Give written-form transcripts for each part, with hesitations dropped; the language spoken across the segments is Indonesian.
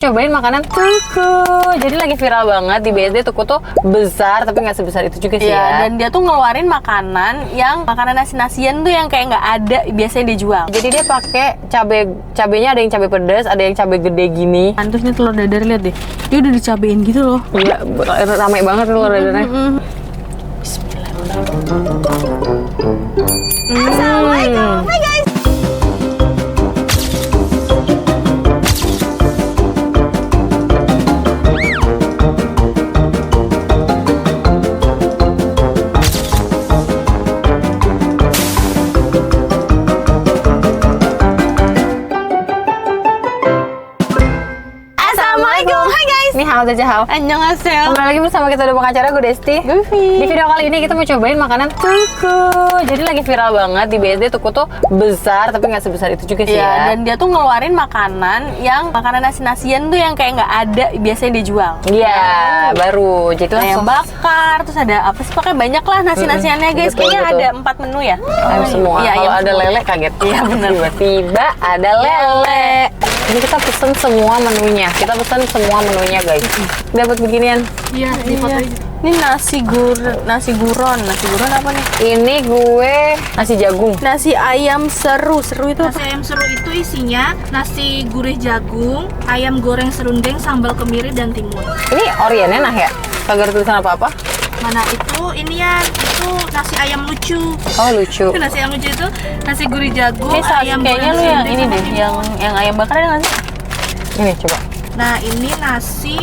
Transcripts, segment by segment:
Cobain makanan tuku. Jadi lagi viral banget di BSD. Tuku tuh besar tapi nggak sebesar itu juga sih ya. Dan dia tuh ngeluarin makanan nasi-nasian tuh yang kayak nggak ada biasanya dia jual. Jadi dia pakai cabenya, ada yang cabai pedas, ada yang cabai gede gini. Terus nih telur dadar, lihat deh. Dia udah dicabein gitu loh. Iya, ramai banget telur dadarnya. Assalamualaikum. Hai guys. Ini halo Jajahal. Annyeonghaseyo. Kembali lagi bersama kita di pengacara gue Desti. Goofy. Di video kali ini kita mau cobain makanan tuku. Jadi lagi viral banget di BSD. Tuku tuh besar tapi nggak sebesar itu juga sih ya. Dan dia tuh ngeluarin makanan nasi-nasian tuh yang kayak nggak ada biasanya dia jual. Iya, baru. Jadi Ayam bakar, terus ada apa sih? Pokoknya banyak lah nasi-nasiannya guys. Betul, Kayaknya betul. ada 4 menu ya. ayam semua. Iya, Kalau ayam ada semua. lele kaget. Iya, bener. Tiba-tiba ada lele. Ini kita pesen semua menunya. Kita pesen semua menunya guys. Dapat beginian. Iya, di foto ini nasi guron apa nih? Ini gue nasi jagung. Nasi ayam seru itu apa? Nasi ayam seru itu isinya nasi gurih jagung, ayam goreng serundeng, sambal kemiri, dan timun. Ini oriennya nah ya? Kagak ada tulisan apa-apa? Mana itu? Ini ya, itu nasi ayam lucu. Oh lucu. Itu nasi ayam lucu itu nasi gurih jagung, Ini ayam kayaknya goreng lu yang serundeng, ini sama deh, timun. yang ayam bakar ada nggak sih? Ini coba. Nah, ini nasi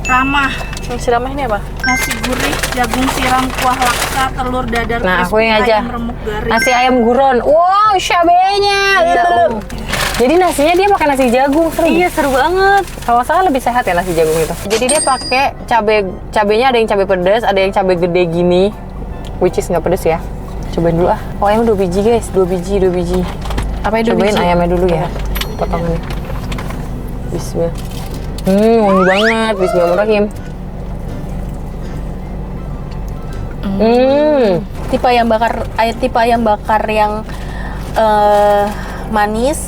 ramah. Nasi ramah ini apa? Nasi gurih, jagung siram, kuah laksa, telur dadar Nah, crispy, aku yang aja. ayam remuk garing. Nasi ayam guron. Wow, cabenya. Iya, Jadi nasinya dia pakai nasi jagung. Seru. Iya, seru banget. Kalau nggak salah lebih sehat ya nasi jagung itu. Jadi dia pakai cabenya, ada yang cabai pedas, ada yang cabai gede gini. Which is nggak pedas ya. Cobain dulu ah. Oh, ayam 2 biji guys, 2 biji. Apa itu? Cobain ayamnya dulu ya. Potongannya. Bismillah. Wangi banget. Bismillahirrahmanirrahim. Tipe ayam bakar yang manis.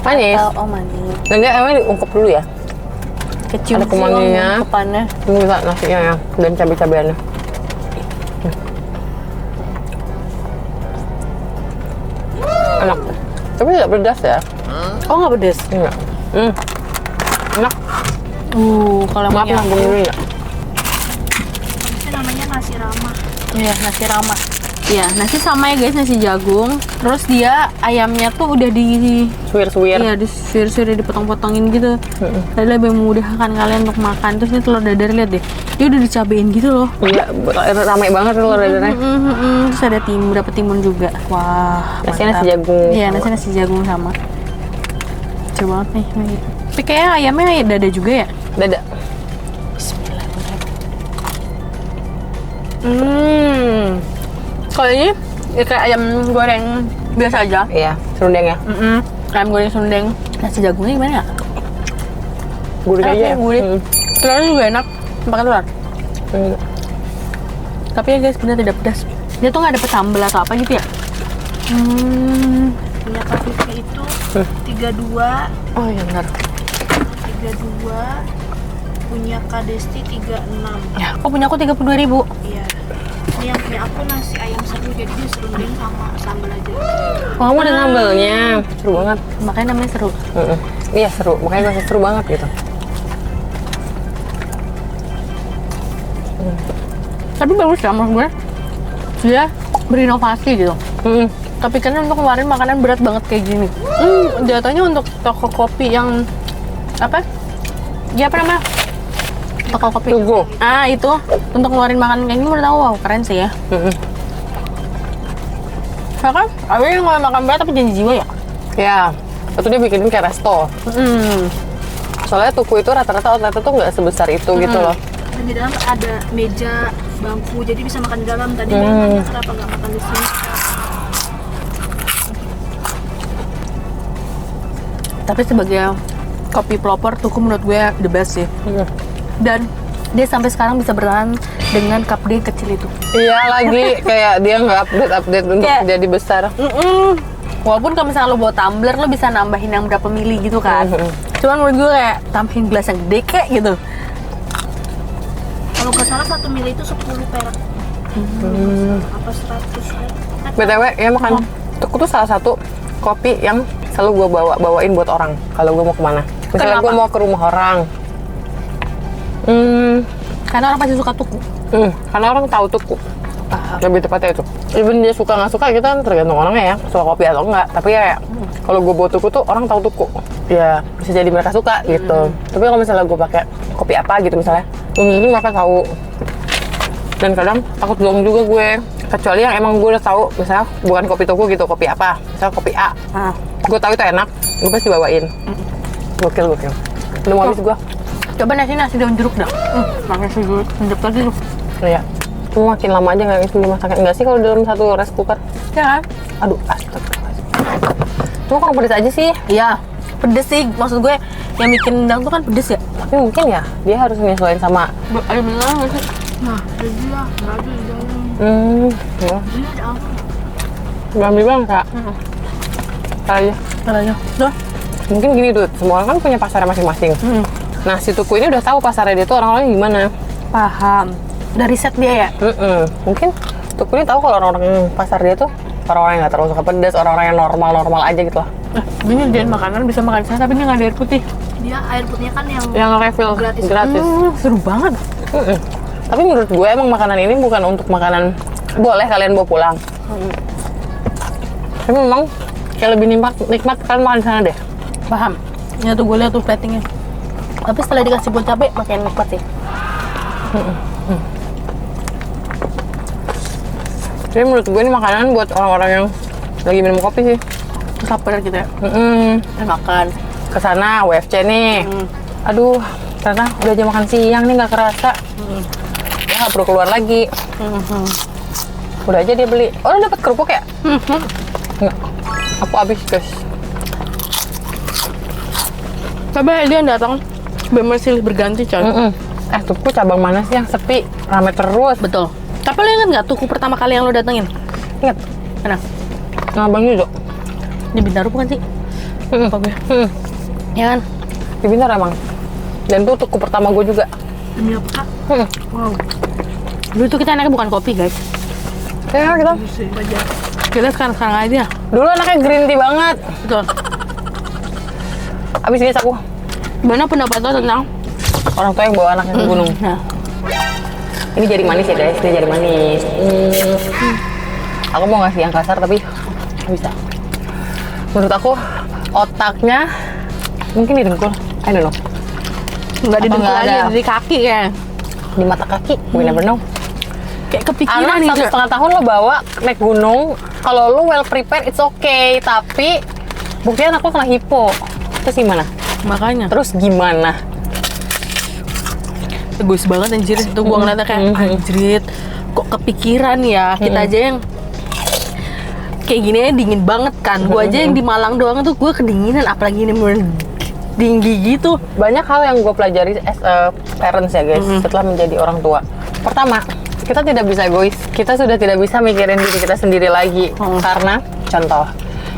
Manis. Oh, manis. Dan dia emang diungkep dulu ya. Kecium Ada kemanginya. Kepannya. Ini bisa nasinya ya, dan cabai-cabeannya. Enak. Tapi tidak pedas ya. Oh, nggak pedes. Enggak. Enak. Kalau Maaf yang nanggung dulu ya. Itu namanya nasi ramah. Iya, nasi ramah. Iya, nasi sama ya guys, nasi jagung. Terus dia ayamnya tuh udah Suwir-suwir. iya, disuir-suir, dipotong-potongin gitu. Tadi lebih memudahkan kalian untuk makan. Terus ini telur dadar, lihat deh. Dia udah dicabein gitu loh. Iya, ramai banget telur dadarnya. Terus ada berapa timun juga. Wah, Nasinya nasi mantap. jagung. Iya, nasi jagung sama. Coba banget nih. Tapi kayaknya ayamnya dada juga ya? Dada. Kalau ini ya kayak ayam goreng biasa aja. Iya, serundeng ya. Ayam goreng serundeng. Nasi jagungnya gimana ya? Gurih Enak aja ya, ya. gurih. Telurnya juga enak, pakai telur. Tapi ya guys, benar tidak pedas. Dia tuh nggak dapet sambal atau apa gitu ya? Punya Kak Vivi itu 32, Oh iya benar. 32. Punya Kak Desti 36. Oh, punya aku 32.000. Iya. Ini yang punya aku nasi ayam seru, jadi dia serundeng sama sambal aja. Oh, kamu ada sambalnya. Seru banget. Makanya namanya seru. Iya seru, makanya gue seru banget gitu. Tapi bagus ya menurut gue. Dia berinovasi gitu. Kepikirannya untuk ngeluarin makanan berat banget kayak gini. Jatuhnya untuk toko kopi yang apa? Ya apa namanya? Toko kopi. Tugu. Ah, itu untuk ngeluarin makanan kayak gini menurut aku wow, keren sih ya. Ya kan? Ada yang ngeluarin makan berat tapi janji jiwa ya? Ya, itu dia bikinin kayak resto. Soalnya tuku itu rata-rata outletnya tuh nggak sebesar itu gitu loh. Dan di dalam ada meja, bangku, jadi bisa makan di dalam. Tadi nanya kenapa nggak makan di sini. Tapi sebagai kopi pelopor, Tuku menurut gue the best sih. Dan dia sampai sekarang bisa bertahan dengan cup dia kecil itu. Iya lagi kayak dia nggak update untuk Kayak- jadi besar. Walaupun kalau misalnya lo bawa tumbler, lo bisa nambahin yang berapa mili gitu kan. Cuman menurut gue kayak tambahin gelas yang gede kayak gitu. Kalau nggak salah 1 mili itu 10 perak. Apa 100 ya? BTW ya makan tuku tuh salah satu kopi yang selalu gue bawain buat orang kalau gue mau kemana. Misalnya gue Kenapa? mau ke rumah orang. Karena orang pasti suka tuku. Karena orang tahu tuku. Lebih tepatnya itu. Even dia suka nggak suka, kita kan tergantung orangnya ya, suka kopi atau enggak. Tapi ya kalau gue bawa tuku tuh orang tahu tuku. Ya bisa jadi mereka suka gitu. Tapi kalau misalnya gue pakai kopi apa gitu misalnya, ini mereka tahu. Dan kadang takut bohong juga gue. Kecuali yang emang gue udah tahu, misalnya bukan kopi tuku gitu, kopi apa? Misalnya kopi A. Gue tahu itu enak, gue pasti bawain. Gokil. Udah mau habis gue. Coba nasi daun jeruk dah. Makan nasi jeruk tadi tuh. Iya. Cuma makin lama aja nggak bisa dimasaknya. Enggak sih kalau dalam satu rice cooker. Ya kan? Aduh, astagfirullahaladzim. Cuma kurang pedes aja sih. Iya. Pedes sih. Maksud gue yang bikin rendang tuh kan pedes ya. Tapi mungkin ya, dia harus menyesuaikan sama... Ada beneran nggak sih? Nah, ada dia, nggak ada di dalam. ya. Ini ada apa? Ambil bang, Kak. Aja. Caranya. Udah. Mungkin gini, Dut. Semua orang kan punya pasarnya masing-masing. Nah, si Tuku ini udah tahu pasarnya dia tuh orang-orangnya gimana. Paham. Dari set dia ya? Mungkin Tuku ini tahu kalau orang-orang pasar dia tuh orang-orang yang nggak terlalu suka pedas, orang-orang yang normal-normal aja gitu lah. Ini dia makanan bisa makan sana tapi ini nggak ada air putih. Dia air putihnya kan yang refill gratis. Seru banget. Tapi menurut gue emang makanan ini bukan untuk makanan boleh kalian bawa pulang. Tapi memang kayak lebih nikmat kalian makan di sana deh. Paham. Ya tuh gue lihat tuh platingnya. Tapi setelah dikasih buat cabai makin nikmat sih. Jadi menurut gue ini makanan buat orang-orang yang lagi minum kopi sih. Terus lapar gitu ya. Makan. Kesana WFC nih. Aduh, ternyata udah jam makan siang nih nggak kerasa. Ya nggak perlu keluar lagi. Udah aja dia beli. Oh, lu dapet kerupuk ya? Nggak. Aku habis guys. Coba dia yang datang bener silih berganti coy. Tuku cabang mana sih yang sepi? Rame terus. Betul. Tapi lo ingat nggak tuku pertama kali yang lo datengin? Ingat. Mana? Nah, Bang Yudo. Di Bintaro bukan sih? Apa gue? Ya kan? Di Bintar emang. Dan itu tuku pertama gue juga. demi apa? Wow. Dulu itu kita anaknya bukan kopi guys. Ya kita. Kita sekarang aja. Dulu anaknya green tea banget. Betul. Abis ini aku. Gimana pendapat lo tentang Orang tua yang bawa anaknya ke gunung. Nah, Ini jari manis ya guys, ini jari manis. Aku mau ngasih yang kasar tapi nggak bisa. Menurut aku otaknya mungkin di dengkul, I don't know. nggak di Apa dengkul nggak aja, ada? di kaki kayak. Di mata kaki, we never know. Kayak kepikiran Anak nih. 1,5 tahun lo bawa naik gunung, kalau lo well prepared it's okay, tapi buktinya anak lo kena hipo. Terus gimana? Makanya. Terus gimana? Egois banget anjir. Itu gua ngeliatnya kayak anjrit. Kok kepikiran ya? Kita aja yang kayak gini aja dingin banget kan. Gua aja yang di Malang doang tuh gua kedinginan, apalagi ini tinggi gitu. Banyak hal yang gue pelajari as a parents ya guys, setelah menjadi orang tua. Pertama, kita tidak bisa egois. Kita sudah tidak bisa mikirin diri kita sendiri lagi. Karena, contoh,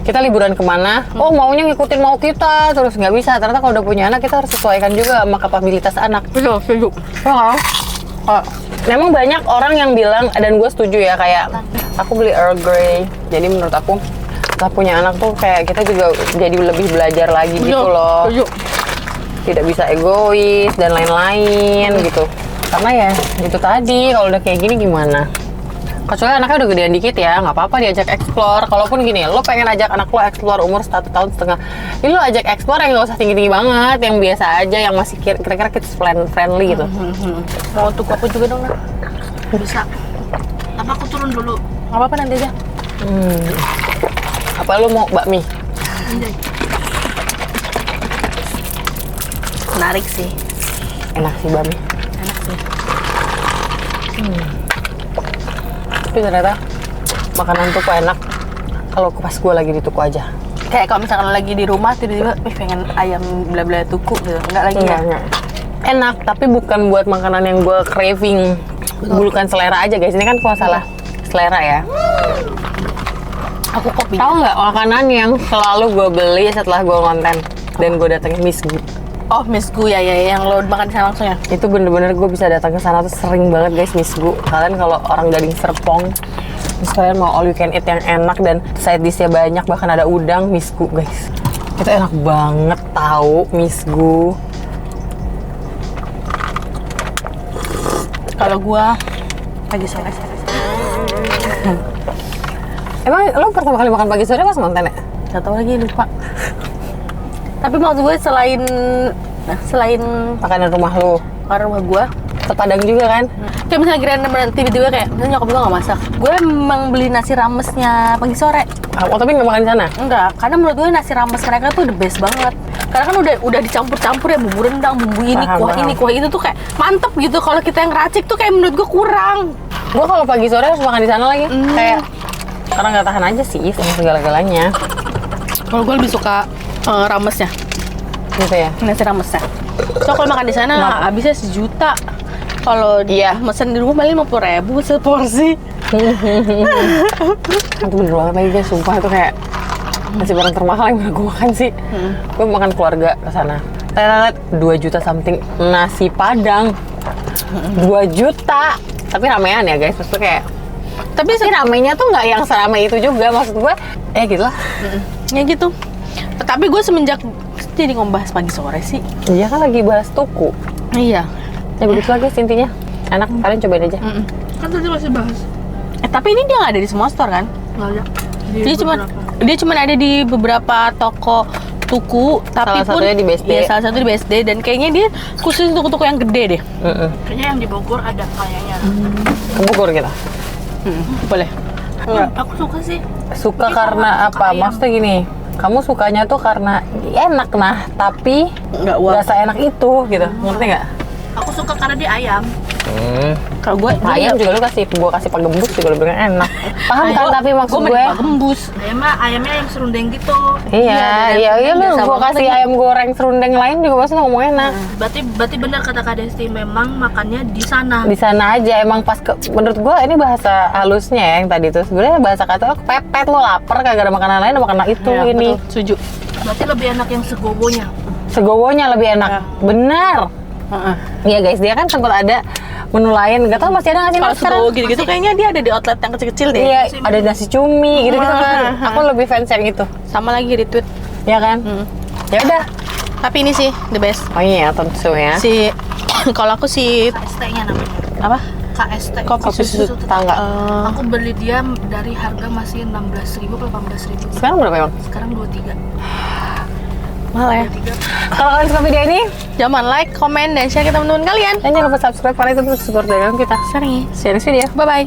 kita liburan kemana, oh maunya ngikutin mau kita, terus nggak bisa. Ternyata kalau udah punya anak, kita harus sesuaikan juga sama kapabilitas anak. Betul, setuju. Memang banyak orang yang bilang, dan gue setuju ya, kayak aku beli Earl Grey. Jadi menurut aku, setelah punya anak tuh kayak kita juga jadi lebih belajar lagi gitu loh. Setuju. Tidak bisa egois dan lain-lain gitu. Karena ya itu tadi, kalau udah kayak gini gimana? Kecuali anaknya udah gedean dikit ya, nggak apa-apa diajak explore. Kalaupun gini, lo pengen ajak anak lo explore umur 1,5 tahun, ini lo ajak explore yang nggak usah tinggi-tinggi banget, yang biasa aja, yang masih kira-kira kids friendly gitu. Mau tuku aku juga dong, Nak. Bisa. Apa aku turun dulu? Nggak apa-apa nanti aja. Apa lo mau bakmi? Anjay. Menarik sih. Enak sih bakmi. Enak sih. Tapi ternyata makanan tuku enak kalau pas gue lagi di tuku aja. Kayak kalau misalkan lagi di rumah tiba-tiba pengen ayam bla-bla tuku gitu. Enggak lagi ya. Enggak. Enak, tapi bukan buat makanan yang gue craving. Bukan selera aja guys, ini kan masalah selera ya. Aku kopi. Tahu nggak makanan yang selalu gue beli setelah gue konten dan gue datengin Miss Gu? Oh, Miss Gu ya, yang lo makan di sana langsung ya. Itu bener-bener gue bisa datang ke sana tuh sering banget guys, Miss Gu. Kalian kalau orang Gading Serpong, terus kalian mau all you can eat yang enak dan side dish-nya banyak, bahkan ada udang, Miss Gu guys. Itu enak banget tahu, Miss Gu. Kalau gua pagi sore. Emang lo pertama kali makan pagi sore pas konten ya? Gak tau lagi, lupa. Tapi maksud gue selain Makanan rumah lo, makan rumah gue, Padang juga kan? kayak misalnya kira-kira tiba-tiba kayak misalnya nyokap gue nggak masak, gue emang beli nasi ramesnya pagi sore. Oh tapi nggak makan di sana? Enggak, karena menurut gue nasi rames mereka tuh the best banget. Karena kan udah dicampur-campur ya, bumbu rendang, bumbu ini, Paham, kuah paham. ini, kuah itu tuh kayak mantep gitu. Kalau kita yang racik tuh kayak menurut gue kurang. Gue kalau pagi sore harus makan di sana lagi. Kayak karena nggak tahan aja sih sama segala-galanya. Kalau gue lebih suka ramesnya, Gitu ya. nasi ramesnya. So kalau makan di sana Kenapa? habisnya 1 juta. Kalau dia mesen di rumah paling 50.000 seporsi. Itu bener banget lagi guys, sumpah itu kayak nasi barang termahal yang pernah gue makan sih. Gue makan keluarga ke sana. Lihat 2 juta something nasi Padang. 2 juta. Tapi ramean ya guys, maksudnya kayak tapi ramenya tuh nggak yang seramai itu juga, maksud gue gitu lah. Ya gitu. Tapi gue semenjak jadi ngombahas pagi sore sih. Dia kan lagi bahas tuku. Iya. Ya begitu lah guys intinya. Enak, kalian cobain aja. Kan tadi masih bahas. Tapi ini dia nggak ada di semua store kan? Nggak ada. Di Dia cuma ada di beberapa toko tuku, tapi Salah satunya di BSD. Iya, salah satu di BSD, dan kayaknya dia khusus tuku-tuku yang gede deh. Kayaknya yang di Bogor ada kayaknya. Ke Bogor kita. Boleh. Aku suka sih. Suka Tapi karena sama apa? ayam. Maksudnya gini, kamu sukanya tuh karena enak nah, tapi Nggak wow. nggak seenak itu gitu. Ngerti nggak? Aku suka karena dia ayam. Kalau gue Ayam juga lu kasih, gua kasih pagembus juga lu bilang enak. Paham kan? Tapi maksud gue, gembus. Dia mah ayamnya yang serundeng gitu. iya lu biasa gua banget kasih lagi. ayam goreng serundeng lain juga pasti ngomong enak. Berarti benar kata Kak Desti, memang makannya di sana. Di sana aja emang pas menurut gua ini bahasa halusnya ya yang tadi tuh. Sebenarnya bahasa kata kepepet lo lapar kagak ada makanan lain, ada makanan itu Ya, ini. betul, setuju. Berarti lebih enak yang segobonya. Segowonya lebih enak. Benar. Iya guys, dia kan sempat ada menu lain, nggak tahu masih ada nggak sih Kalau Mas sekarang? seru gitu-gitu kayaknya dia ada di outlet yang kecil-kecil deh. Iya, ada nasi cumi gitu-gitu kan. Aku lebih fans yang itu. Sama lagi retweet. Ya kan? Ya udah. Tapi ini sih the best. Oh iya, tentu ya. Si kalau aku si KST-nya namanya. apa? KST. Kopi susu tetangga. Aku beli dia dari harga masih 16.000 atau 18.000. Sekarang berapa emang? Sekarang 23. Mahal ya. Kalau kalian suka video ini, Jangan like, komen, dan share ke teman-teman kalian. dan jangan lupa subscribe karena itu untuk support dagang kita. Sering. Share this video. Bye bye.